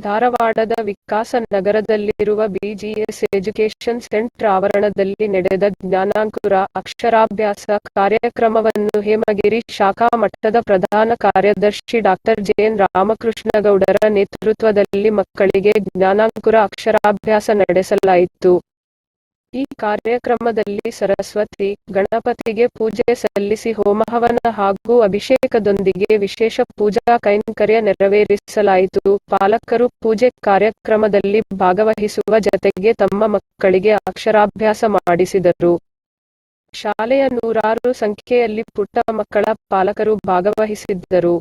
ಧಾರವಾಡದ ವಿಕಾಸ ನಗರದಲ್ಲಿರುವ ಬಿಜಿಎಸ್ ಎಜುಕೇಷನ್ ಸೆಂಟರ್ ಆವರಣದಲ್ಲಿ ನಡೆದ ಜ್ಞಾನಾಂಕುರ ಅಕ್ಷರಾಭ್ಯಾಸ ಕಾರ್ಯಕ್ರಮವನ್ನು ಹೇಮಗಿರಿ ಶಾಖಾ ಮಟ್ಟದ ಪ್ರಧಾನ ಕಾರ್ಯದರ್ಶಿ ಡಾ. ಜೆಎನ್ ರಾಮಕೃಷ್ಣಗೌಡರ ನೇತೃತ್ವದಲ್ಲಿ ಮಕ್ಕಳಿಗೆ ಜ್ಞಾನಾಂಕುರ ಅಕ್ಷರಾಭ್ಯಾಸ ನಡೆಸಲಾಯಿತು. ಈ ಕಾರ್ಯಕ್ರಮದಲ್ಲಿ ಸರಸ್ವತಿ, ಗಣಪತಿಗೆ ಪೂಜೆ ಸಲ್ಲಿಸಿ ಹೋಮಹವನ ಹಾಗೂ ಅಭಿಷೇಕದೊಂದಿಗೆ ವಿಶೇಷ ಪೂಜಾ ಕೈಂಕರ್ಯ ನೆರವೇರಿಸಲಾಯಿತು. ಪಾಲಕರು ಪೂಜೆ ಕಾರ್ಯಕ್ರಮದಲ್ಲಿ ಭಾಗವಹಿಸುವ ಜತೆಗೆ ತಮ್ಮ ಮಕ್ಕಳಿಗೆ ಅಕ್ಷರಾಭ್ಯಾಸ ಮಾಡಿಸಿದರು. ಶಾಲೆಯ ನೂರಾರು ಸಂಖ್ಯೆಯಲ್ಲಿ ಪುಟ್ಟ ಮಕ್ಕಳ ಪಾಲಕರು ಭಾಗವಹಿಸಿದ್ದರು.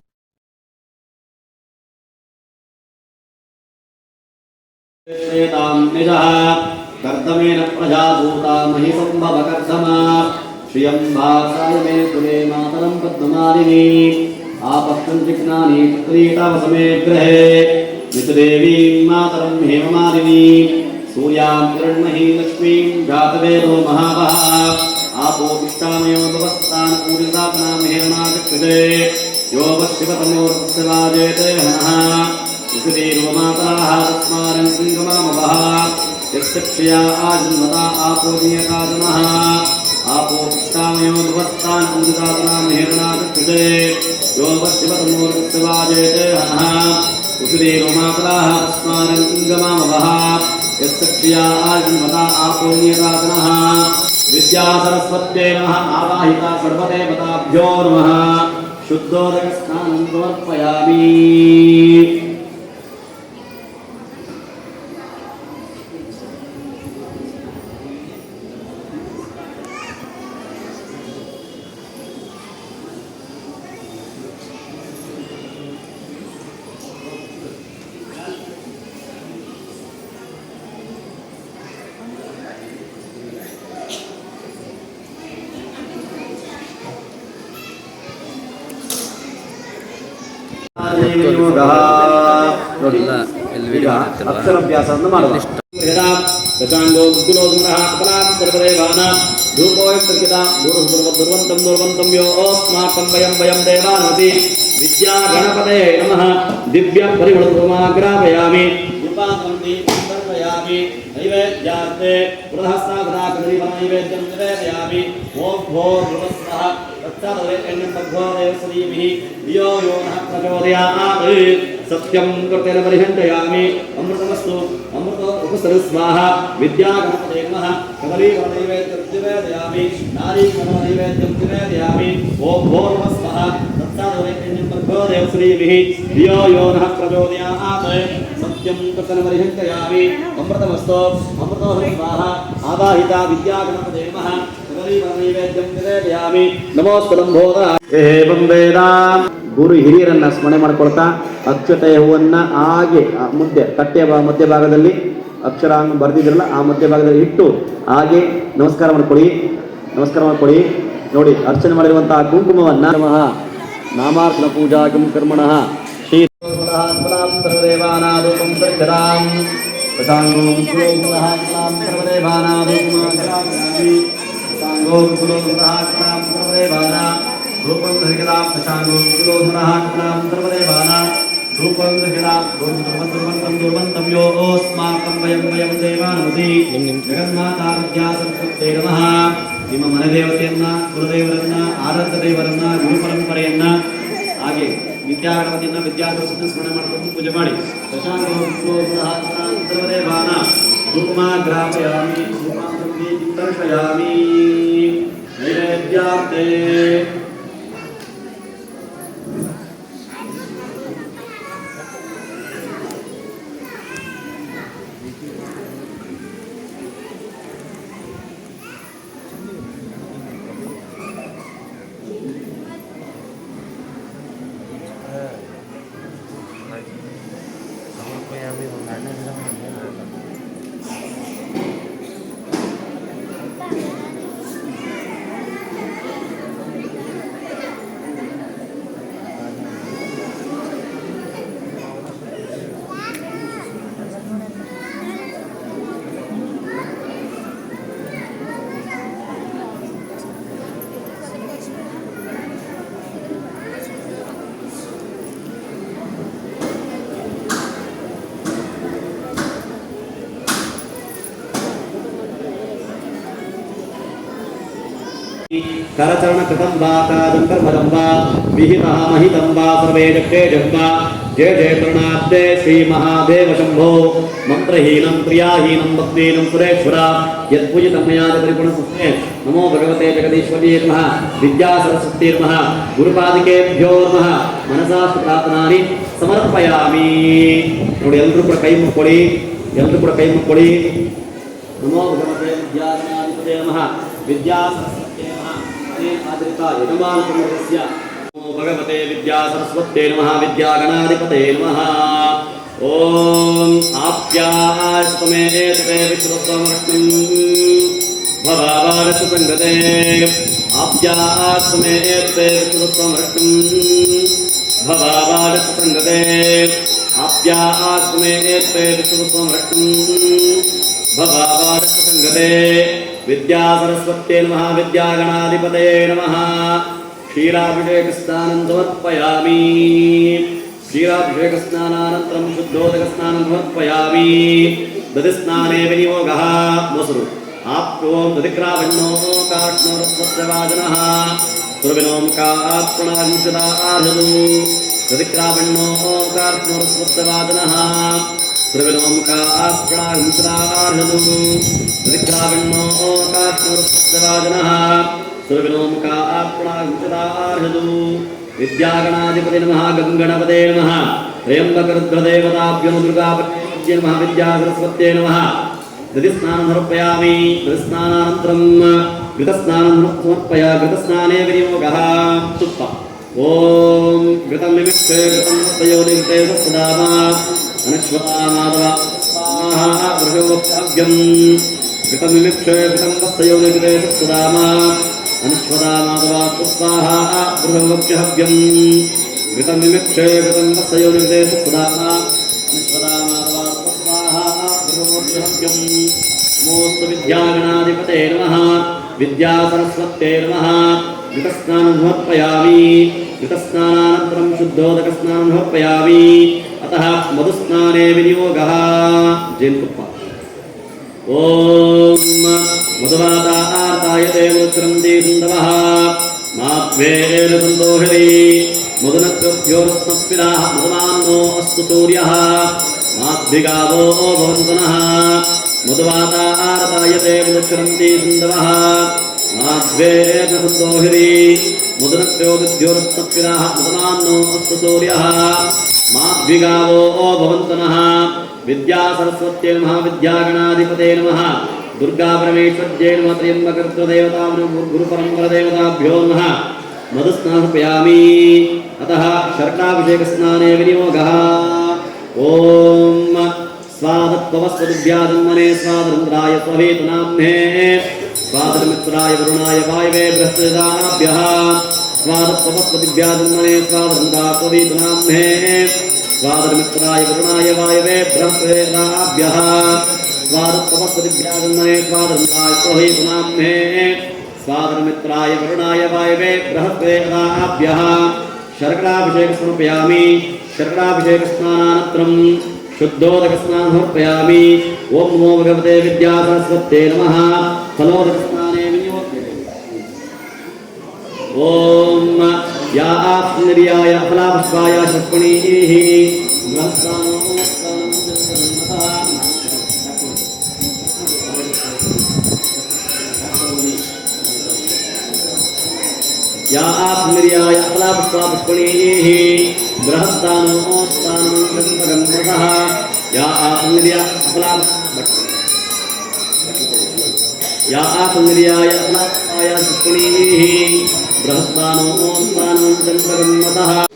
कर्दमेन प्रजाभूता महि संभव कर्दमा श्रियं भासाय मे कुले मातरं पद्ममालिनी आपक्तं जिज्ञानी पुत्रीतावसमे गृहे मित्रदेवीं मातरं हेममालिनी सूर्यां किरणमही लक्ष्मीं जातवेदो महावः आपो विष्टामयो भवस्तान् पूरितापनां हेरणाचक्षुषे यो वशिवतमोर्तस्य वाजेते हनः मित्रदेवो मातराः तस्मारं सिंहमामवः यक्षया आजन्मता आपो नियताजनः आपो पिष्टामयो भवस्तान् अमृतापनां हेरणाचक्षुषे यो वशिवतमोर्तस्य वाजेते हनः मित्रदेवो मातराः तस्मारं सिंहमामवः यक्षया आजन्मता आपो नियताजनः विद्या सरस्वत्यै नमः आवाहिता सर्वदेवताभ्यो नमः शुद्धोदकस्नानं समर्पयामि. ಅಕ್ಷರಾಭ್ಯಾಸವನ್ನು ಮಾಡುವ ದಶಾಂಗೋ ಗುರುಲೋಧಮಃ ಕಲಾಂ ಸರ್ವದೇವಾನ ಧೂಪೋಯಂ ಸರ್ಕಿತ ದುರ್ವಂತಂ ದುರ್ವಂತಂ ಯೋ ಅಸ್ಮಾಕಂ ವಯಂ ವಯಂ ದೇವಾನತಿ ವಿದ್ಯಾ ಗಣಪತಯೇ ನಮಃ ದಿವ್ಯ ಪರಿಮಳಧೂಮಾಗ್ರಾಪಯಾಮಿ ದೀಪಾಂತಿ ಸಮರ್ಪಯಾಮಿ ನೈವೇದ್ಯಾರ್ತೆ ಪ್ರದಹಸ್ತಾಗದಾಕರಿವ ನೈವೇದ್ಯಂ ನಿವೇದಯಾಮಿ ಓಂ ಭೋರ್ ಭುವಸ್ವಃ धियो यो नः प्रचोदयात् सत्यं कृतेन परिहन्तयामि अमृतमस्तु अमृतो उपसरस्वाहा विद्यागणपते नमः कदलीवनैवेद्यं निवेदयामि नारीगणनैवेद्यं निवेदयामि ॐ भोर्भुवस्वः तत्सादवैकण्यं प्रचोदय श्रीभिः धियो यो नः प्रचोदयात् सत्यं कृतेन परिहन्तयामि अमृतमस्तु अमृतो स्वाहा आवाहिता विद्यागणपते नमः ಗುರು ಹಿರಿಯರನ್ನ ಸ್ಮರಣೆ ಮಾಡ್ಕೊಳ್ತಾ ಅಕ್ಷತೆಯ ಹೂವನ್ನ ಹಾಗೆ ಮುದ್ದೆ ಕಟ್ಟೆಯ ಮಧ್ಯಭಾಗದಲ್ಲಿ ಅಕ್ಷರ ಬರ್ದಿದ್ರಲ್ಲ ಆ ಮಧ್ಯಭಾಗದಲ್ಲಿ ಇಟ್ಟು ಹಾಗೆ ನಮಸ್ಕಾರ ಮಾಡ್ಕೊಳ್ಳಿ. ನೋಡಿ ಅರ್ಚನೆ ಮಾಡಿರುವಂತಹ ಕುಂಕುಮವನ್ನ ನಾಮಾರ್ಪಣ ಪೂಜಾ ಕರ್ಮಣಃ ಶ್ರೀ ಸರ್ವದೇವಾನಾದೂಪಂ ಸರ್ಗರಾಂ ಪ್ರಸಾಂಗೋಂ ಸರ್ವದೇವಾನಾದೂಪಂ ओम कुलोधनां सर्वदेवाना रूपं धरिकदां प्रशांगो कुलोधनां सर्वदेवाना रूपं धरिकदां दुर्वन्तं यो अस्माकं वयं वयं देवानमति जगन्माता विद्या सरस्वती नमः ನಿಮ್ಮ ಮನೆ ದೇವತೆಯನ್ನ ಕುಲದೇವರನ್ನ ಆರಾಧ್ಯ ದೇವರನ್ನ ಗುರು ಪರಂಪರೆಯನ್ನ ಹಾಗೆ ವಿದ್ಯಾಗಣಪತಿಯನ್ನ ವಿದ್ಯಾಸರಸ್ವತಿನ ಸ್ಮರಣೆ ಮಾಡಿಕೊಂಡು ಪೂಜೆ ಮಾಡಿ ಪ್ರಶಾಂಗೋ ಕುಲೋಧನಾಂ ಸರ್ವದೇವಾನ ಧೂಮಾಗ್ರಾಪಯಾಮಿ दर्शयामि नैवेद्यार्थे करचरण कृतं वा काजं कर्मजं वा विहितः महितं वा सर्वे जक्षेजं वा जय जय प्रणाब्दे श्री महादेव शंभो मंत्रहीनं क्रियाहीनं भक्तिहीनं सुरेश्वरा यत्पूजितं मया परिपूर्णसुखे नमो भगवते जगदीश्वराय नमः विद्या सरस्वती नमः गुरुपादिकेभ्यो नमः मनसा प्रार्थनानि समर्पयामि ನೋಡಿ ಎಲ್ಲರೂ ಕೂಡ ಕೈ ಮುಕ್ಕೊಳ್ಳಿ नमो भगवते विद्यानाधिपते नमः विद्या सरस्वते नमः आदृता यजमान कुमारस्य नमो भगवते विद्या सरस्वते नमः विद्यागणाधिपते नमः ओम आप्यास्तमेते विश्वसमर्पितं भवावारस संगते आप्यास्तमेते विश्वसमर्पितं भवावारस संगते आप्यास्तमेते विश्वसमर्पितं भवावारस संगते विद्या सरस्वत्यै नमः विद्यागणाधिपते नमः क्षीराभिषेकस्नानं समर्पयामि क्षीराभिषेकस्नानानन्तरं शुद्धोदकस्नानं समर्पयामि दधिस्नाने विनियोगः मोसरु आप्तो दधिक्रावण्णो काष्णोरस्वस्य वाजनः सुरविनों कात्प्रणादिशदार्हतु दधिक्रावण्णो काष्णोरस्वस्य वाजनः सुरविनों कात्प्रणादिशदार्हतु दधिक्रावण्णो काष्णोरस्वस्य वाजनः सुरविनों कात्प्रणादिशदार्हतु विद्यागणाधिपते नमः गंगणपते नमः त्र्यंबकरुद्रदेवताभ्यो दुर्गापते नमः विद्या सरस्वत्यै नमः दधिस्नानं समर्पयामि दधिस्नानानन्तरं घृतस्नानं समर्पयामि घृतस्नाने विनियोगः तुप्प ओम घृतं निमिक्षे घृतं हस्तयोनिकृते सदामा अनश्वता माधव स्वाहा वृषभोक्ताभ्यं घृतं निमिक्षे घृतं हस्तयोनिकृते सदामा अनश्वता माधव स्वाहा वृषभोक्ताभ्यं घृतं निमिक्षे घृतं हस्तयोनिकृते सदामा अनश्वता माधव स्वाहा वृषभोक्ताभ्यं नमोस्तु विद्यागणाधिपते नमः विद्या सरस्वत्यै नमः घृतस्नानं समर्पयामि घृतस्नानानन्तरं शुद्धोदकस्नानं समर्पयामि अतः मधुस्नाने विनियोगः जैनपुप्प ओम मधुवातार्तायते मुच्रन्ति सुन्दवः माध्वेन सन्तोषति मधुनक्रोभ्योरस्मत्पिराः मधुमानो अस्तु सूर्यः माध्विगावो भवन्तु नः मधुवातार्तायते मुच्रन्ति सुन्दवः माध्वेन सन्तोषति मधुनक्रोभ्योरस्मत्पिराः मधुमानो अस्तु सूर्यः माध्विगावो भवन्तु नः विद्या सरस्वत्यै नमः विद्यागणाधिपते नमः दुर्गा परमेश्वर्यै नमः त्र्यंबकरुद्रदेवताभ्यो गुरुपरम्परदेवताभ्यो नमः मधुस्नानमर्पयामि अतः शर्कराभिषेकस्नाने विनियोगः ओम स्वादत्ववस्वदिभ्याजन्मने स्वादरुद्राय स्वहेतुनाम्ने स्वादरमित्राय वरुणाय वायवे बृहस्पतिदाभ्यः स्वादत्ववस्वदिभ्याजन्मने स्वादरुद्राय स्वहेतुनाम्ने स्वादरमित्राय वरुणाय वायवे बृहस्पतिदाभ्यः स्वादत्ववस्वदिभ्याजन्मने स्वादरुद्राय स्वहेतुनाम्ने स्वादरमित्राय वरुणाय वायवे बृहस्पतिदाभ्यः शर्कराभिषेकं समर्पयामि शर्कराभिषेकस्नानानन्तरं शुद्धोदकस्नानं समर्पयामि ओम नमो भगवते विद्या सरस्वत्यै नमः फलोदकस्नाने विनियोग्यते ओम या आप्निर्याय फलापुष्पाय शक्पणीः या आप्निर्याय फलापुष्पापुष्पणीः बृहस्तानो स्थानं गन्धगन्धः या आप्निर्याय या आप्निर्याय फलापुष्पाय पुष्पणीः बृहस्तानो स्थानं गन्धगन्धः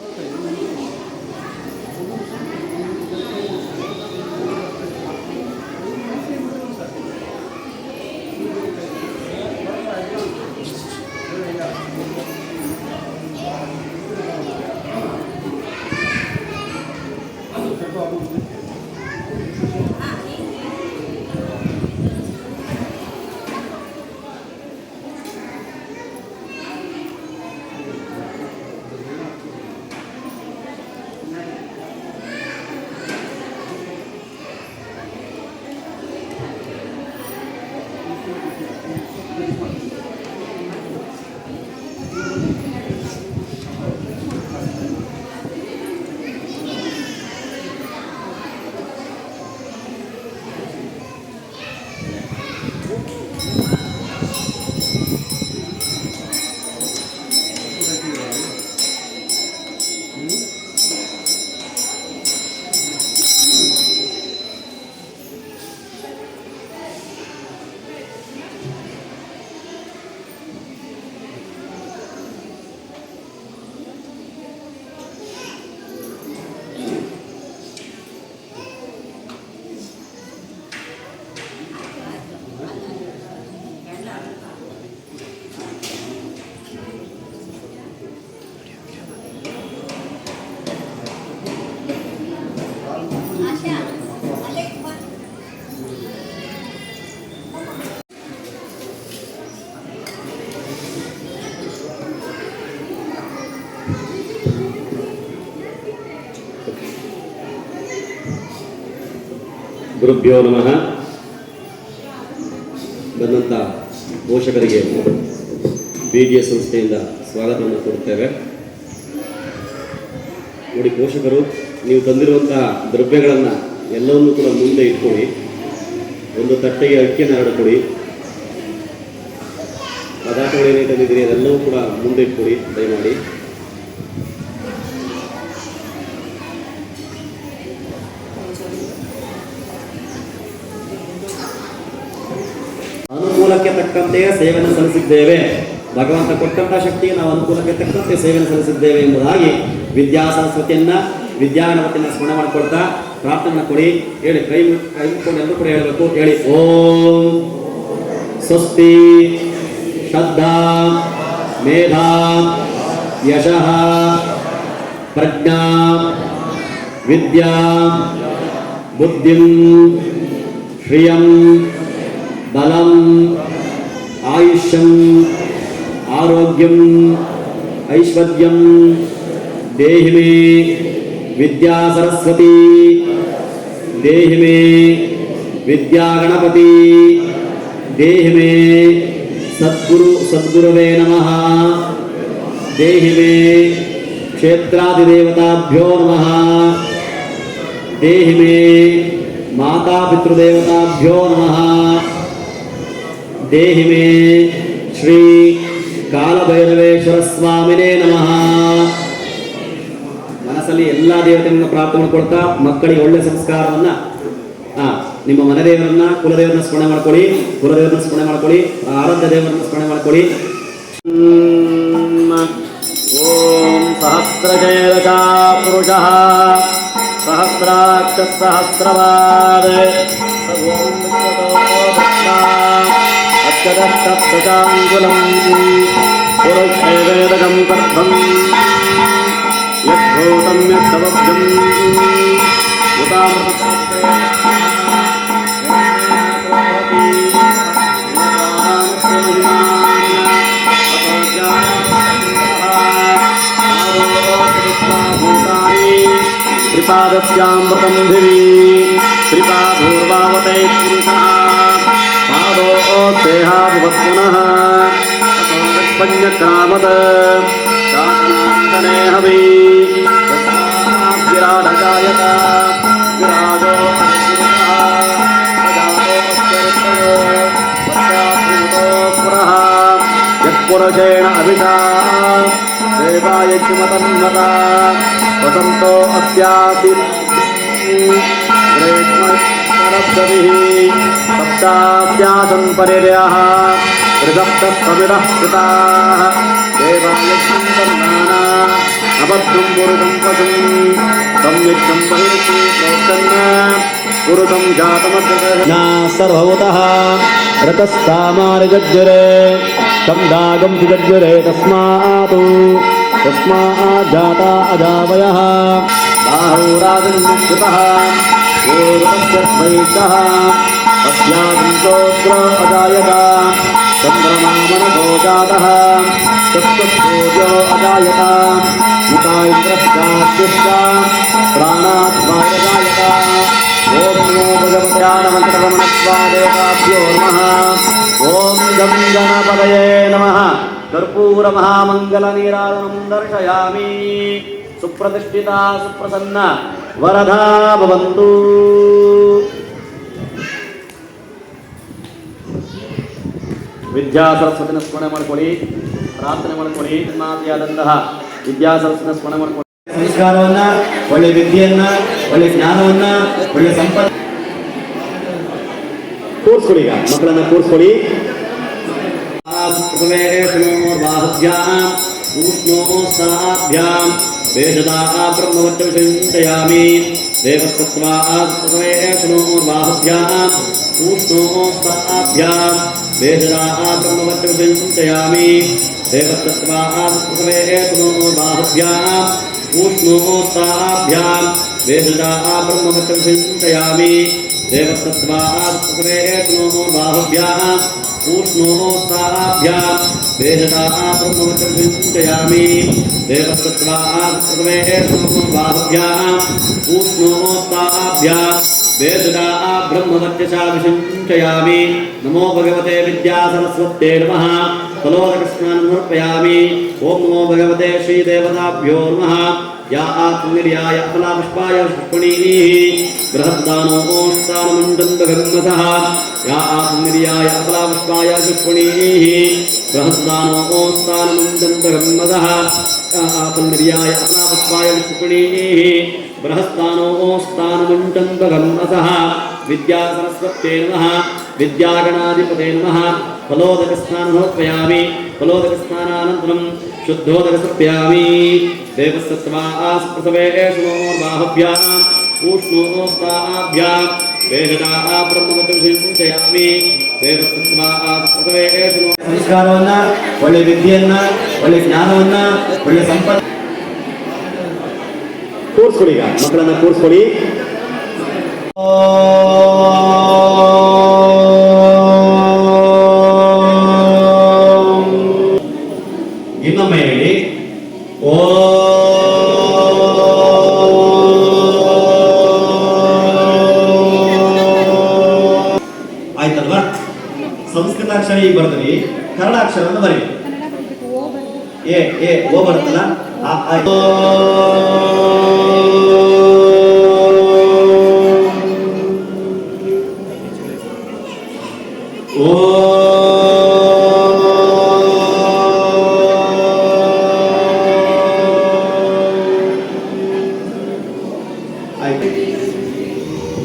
ಗುರುಭ್ಯೋ ನಮಃ. ಬಂದಂಥ ಪೋಷಕರಿಗೆ BGS ಸಂಸ್ಥೆಯಿಂದ ಸ್ವಾಗತವನ್ನು ಕೊಡುತ್ತೇವೆ. ನೋಡಿ ಪೋಷಕರು, ನೀವು ತಂದಿರುವಂತಹ ದ್ರವ್ಯಗಳನ್ನು ಎಲ್ಲವನ್ನೂ ಕೂಡ ಮುಂದೆ ಇಟ್ಕೊಳ್ಳಿ. ಒಂದು ತಟ್ಟೆಗೆ ಅಕ್ಕಿಯನ್ನು ಹರಡಿಕೊಡಿ. ಪದಾರ್ಥಗಳು ಏನೇ ತಂದಿದ್ದೀರಿ ಅದೆಲ್ಲವೂ ಕೂಡ ಮುಂದೆ ಇಟ್ಕೊಡಿ ದಯಮಾಡಿ. ಅನುಕೂಲಕ್ಕೆ ತಕ್ಕಂತೆ ಸೇವೆಯನ್ನು ಸಲ್ಲಿಸಿದ್ದೇವೆ. ಭಗವಂತ ಕೊಟ್ಟಂತಹ ಶಕ್ತಿಗೆ ನಾವು ಅನುಕೂಲಕ್ಕೆ ತಕ್ಕಂತೆ ಸೇವೆಯನ್ನು ಸಲ್ಲಿಸಿದ್ದೇವೆ ಎಂಬುದಾಗಿ ವಿದ್ಯಾ ಸರಸ್ವತಿಯನ್ನ ವಿದ್ಯಾಗಣಪತಿಯನ್ನ ಸ್ಮರಣೆ ಮಾಡಿಕೊಳ್ತಾ ಪ್ರಾರ್ಥನೆ ಕೊಡಿ. ಹೇಳಿ, ಕೈ ಮುಕ್ಕೊಂಡು ಎಲ್ಲರೂ ಕೂಡ ಹೇಳಬೇಕು. ಹೇಳಿ, ಓಂ ಸ್ವಸ್ತಿ ಶ್ರದ್ಧಾ ಮೇಧಾ ಯಶಃ ಪ್ರಜ್ಞಾ ವಿದ್ಯಾ ಬುದ್ಧಿಂ ಶ್ರಿಯಂ ಬಲಂ ಆಯುಷ್ಯಂ ಆರೋಗ್ಯಂ ಐಶ್ವರ್ಯಂ ದೇಹಿ ಮೇ ವಿದ್ಯಾ ಸರಸ್ವತಿ, ದೇಹಿ ಮೇ ವಿದ್ಯಾ ಗಣಪತಿ, ದೇಹಿ ಮೇ ಸದ್ಗುರುವೇ ನಮಃ, ದೇಹಿ ಮೇ ಕ್ಷೇತ್ರಾದಿದೇವತಾಭ್ಯೋ ನಮಃ, ದೇಹಿ ಮೇ ಮಾತಾ ಪಿತೃದೇವತಾಭ್ಯೋ ನಮಃ, ದೇಹಿ ಮೇ ಶ್ರೀ ಕಾಲಭೈರವೇಶ್ವರ ಸ್ವಾಮಿನೇ ನಮಃ. ಮನಸ್ಸಲ್ಲಿ ಎಲ್ಲ ದೇವತೆಗಳನ್ನು ಪ್ರಾರ್ಥನೆ ಮಾಡ್ಕೊಳ್ತಾ ಮಕ್ಕಳಿಗೆ ಒಳ್ಳೆ ಸಂಸ್ಕಾರವನ್ನ ನಿಮ್ಮ ಮನೆದೇವರನ್ನ ಕುಲದೇವರನ್ನ ಸ್ಮರಣೆ ಮಾಡ್ಕೊಳ್ಳಿ. ಕುಲದೇವರನ್ನ ಸ್ಮರಣೆ ಮಾಡ್ಕೊಳ್ಳಿ. ಆರಾಧ್ಯ ದೇವರನ್ನ ಸ್ಮರಣೆ ಮಾಡ್ಕೊಳ್ಳಿ. ಓಂ ಸಹಸ್ರಜೇರಕ ಪುರುಷಃ ಸಹಸ್ರಾಕ್ಷ ಸಹಸ್ರವಾದ ಓಂ ಅಕ್ಷರಸ್ತಪ್ತಚಾಂಗುಲಂ ಪುರುಷೇವೇದಕಂ ಕರ್ಧಂ ಯದ್ಭೂತಂ ಯದ್ಭವಭ್ಯಂ ತ್ರಿಪಾದಸ್ಯಾಮೃತಂ ಧಿವಿ ತ್ರಿಪಾಧೂರ್ವಾವತೈ ಪುರುಷಃ ಪಾದೋ ದೇಹಾಭುವತ್ಪುನಃ ಪಂಚಕ್ರಾಮದ ಶಾಸನಾಂತನೇ ಹವಿ ವಿರಾಢಕಾಯಕ ವಿರಾಜೋ ಪುರಃ ಯತ್ಪುರುಷೇಣ ಅಭಿಷಾ ದೇವಾಯಜ್ಮತನ್ನತ ವಸಂತೋ ಅಸ್ಯಾಸಿ ಗ್ರೇಷ್ಮರಬ್ಧವಿಃ ಸಪ್ತಾಸ್ಯಾಸನ್ ಪರಿರ್ಯಾಃ ಋತಪ್ತಸ್ವವಿರಃ ಕೃತಾಃ ದೇವಾಯಜ್ಞಂ ತನ್ನಾನಾ ಅಭದ್ರಂ ಪುರುಷಂ ಪಶುಂ ಸಮ್ಯಕ್ಷಂ ಬಹಿರ್ತಿ ಪ್ರೋಕ್ಷನ್ನ ಪುರುಷಂ ಜಾತಮದ್ರನ ಸರ್ವಭೂತಃ ರತಸ್ತಾಮಾರಿಗಜ್ಜರೆ ಕಂದಾಗಂ ಜಿಗಜ್ಜರೆ ತಸ್ಮಾತು ಜಾತಾ ಅಜಾವಯಃ ಬಾಹುರಾಜನ್ಮುಕ್ತಃ ಓರ್ವಶ್ಯದ್ವೈತಃ ಅಸ್ಯಾಗುಂಸೋತ್ರ ಅಜಾಯತ ಚಂದ್ರಮಾಮನಸೋ ಜಾತಃ ಚಕ್ಷುರ್ಸೂರ್ಯೋ ಅಜಾಯತ ಮುಖಾಯಿದ್ರಶ್ಚಾಸ್ಯುಶ್ಚ ಪ್ರಾಣಾದ್ವಾಯಜಾಯತ ಓಂ ನಮೋ ಭಗವತ್ಯಾನಮಂತ್ರರಮಣಸ್ವಾದೇವಾಭ್ಯೋ ನಮಃ. ಓಂ ಗಂ ಗಣಪತಯೇ ನಮಃ. ಕರ್ಪೂರ ಮಹಾಮಂಗಲ ನೀರಾಜನಂ ದರ್ಶಯಾಮಿ. ಸುಪ್ರತಿಷ್ಠಿತಾ ಸುಪ್ರಸನ್ನ ವರದಾ ಭವಂತು. ವಿದ್ಯಾ ಸರಸ್ವತಿನ ಸ್ಮರಣೆ ಮಾಡಿಕೊಳ್ಳಿ, ಪ್ರಾರ್ಥನೆ ಮಾಡಿಕೊಳ್ಳಿ. ಮಾತೆಯಾದಂತಹ ವಿದ್ಯಾ ಸರಸ್ವತಿನ ಸ್ಮರಣೆ ಮಾಡಿಕೊಳ್ಳಿ. ಸಂಸ್ಕಾರವನ್ನ, ಒಳ್ಳೆ ವಿದ್ಯೆಯನ್ನ, ಒಳ್ಳೆ ಜ್ಞಾನವನ್ನ, ಒಳ್ಳೆ ಸಂಪತ್ತು ಕೂರಿಸ್ಕೊಳ್ಳಿ. ಈಗ ಮಕ್ಕಳನ್ನ ಕೂರಿಸ್ಕೊಳ್ಳಿ. ೂಷ್ಣೋಸ್ತಾಭ್ಯಾಂ ವೇಷದಾ ಬ್ರಹ್ಮವಚ್ಚವಿಷಂಚಯಾಮಿ ದೇವಸ್ತತ್ವಾ ಬಾಹುಭ್ಯಾಂ ೂಷ್ಣೋಸ್ತಾಭ್ಯಾಂ ವೇಷದಾ ಬ್ರಹ್ಮವಚ್ಚವಿಷಂಚಯಾಮಿ ದೇವಸ್ತತ್ವಾ ಬಾಹುಭ್ಯಾಂ ೂಷ್ಣೋಸ್ತಾಭ್ಯಾಂ ವೇಷದಾ ಬ್ರಹ್ಮವಚ್ಚವಿಷಂಚಯಾಮಿ ದೇವಸ್ತತ್ವಾ ಬಾಹುಭ್ಯಾಂ ೂಷ್ಣೋಸ್ತಾಭ್ಯಾಂ ವೇಷದಾ ಬ್ರಹ್ಮವಚ್ಚವಿಷಂಚಯಾಮಿ ದೇವಸ್ತತ್ವಾ ಬಾಹುಭ್ಯಾಂ ೂಷ್ಣೋಸ್ತಾಭ್ಯಾಂ वेददा ब्रह्मवर्चसा विषञ्चयामि नमो भगवते विद्यासरस्वत्यै नमः फलोदकस्नानं समर्पयामि ॐ नमो भगवते श्रीदेवताभ्यो नमः या आत्मनिर्याय फलापुष्पाय पुष्पणीः बृहद्दानो ओष्टानमण्डन्दगन्मसः या आत्मनिर्याय फलापुष्पाय पुष्पणीः बृहद्दानो ओष्टानमण्डन्दगन्मसः या आत्मनिर्याय फलापुष्पाय पुष्पणीः बृहस्तानो ओष्टानमण्डन्दगन्मसः विद्यासरस्वत्यै नमः विद्यागणाधिपते नमः फलोदकस्नानं समर्पयामि फलोदकस्नानानन्तरं शुद्धोदकसर्पयामि देवसत्त्वास्प्रसवेषु बाहुभ्याम् ऊष्णोस्ताभ्याम् वेददा ब्रह्मवचनयामि देवसत्त्वास्प्रसवेषु ಸಂಸ್ಕಾರವನ್ನ ಒಳ್ಳೆ ವಿದ್ಯೆಯನ್ನ ಒಳ್ಳೆ ಜ್ಞಾನವನ್ನ ಒಳ್ಳೆ ಸಂಪತ್ತು ಕೂರಿಸ್ಕೊಳ್ಳಿ ಈಗ ಮಕ್ಕಳನ್ನ ಕೂರಿಸ್ಕೊಳ್ಳಿ ಇನ್ನೊಮ್ಮೆ ಹೇಳಿ ಓ ಆಯ್ತಲ್ವಾ ಸಂಸ್ಕೃತ ಅಕ್ಷರ ಈಗ ಬರ್ತೀವಿ ಕನ್ನಡ ಅಕ್ಷರವನ್ನು ಬರೀ ಏ ಏ ಓ ಬರುತ್ತಲ್ಲ ಓ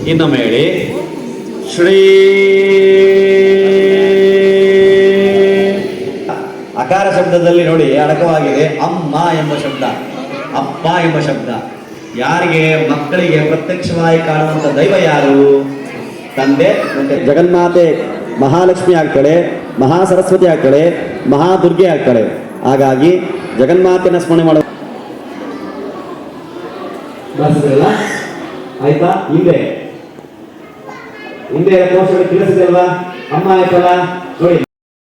ಇನ್ನೊಮ್ಮೆ ಹೇಳಿ ಶ್ರೀ ಅಕಾರ ಶಬ್ದದಲ್ಲಿ ನೋಡಿ ಅಡಕವಾಗಿದೆ ಅಮ್ಮ ಎಂಬ ಶಬ್ದ ಅಪ್ಪ ಎಂಬ ಶಬ್ದ ಯಾರಿಗೆ ಮಕ್ಕಳಿಗೆ ಪ್ರತ್ಯಕ್ಷವಾಗಿ ಕಾಣುವಂತ ದೈವ ಯಾರು ತಂದೆ ಮತ್ತೆ ಜಗನ್ಮಾತೆ ಮಹಾಲಕ್ಷ್ಮಿ ಆಗ್ತಾಳೆ ಮಹಾ ಸರಸ್ವತಿ ಆಗ್ತಾಳೆ ಮಹಾದುರ್ಗೆ ಆಗ್ತಾಳೆ ಹಾಗಾಗಿ ಜಗನ್ಮಾತೆನ ಸ್ಮರಣೆ ಮಾಡೋ ಆಯ್ತಾ ಹಿಂದೆ ಕೋಶಗಳು ತಿಳಿಸಿದಲ್ವಾ ಅಮ್ಮ ಆಯ್ತಲ್ಲ ನೋಡಿ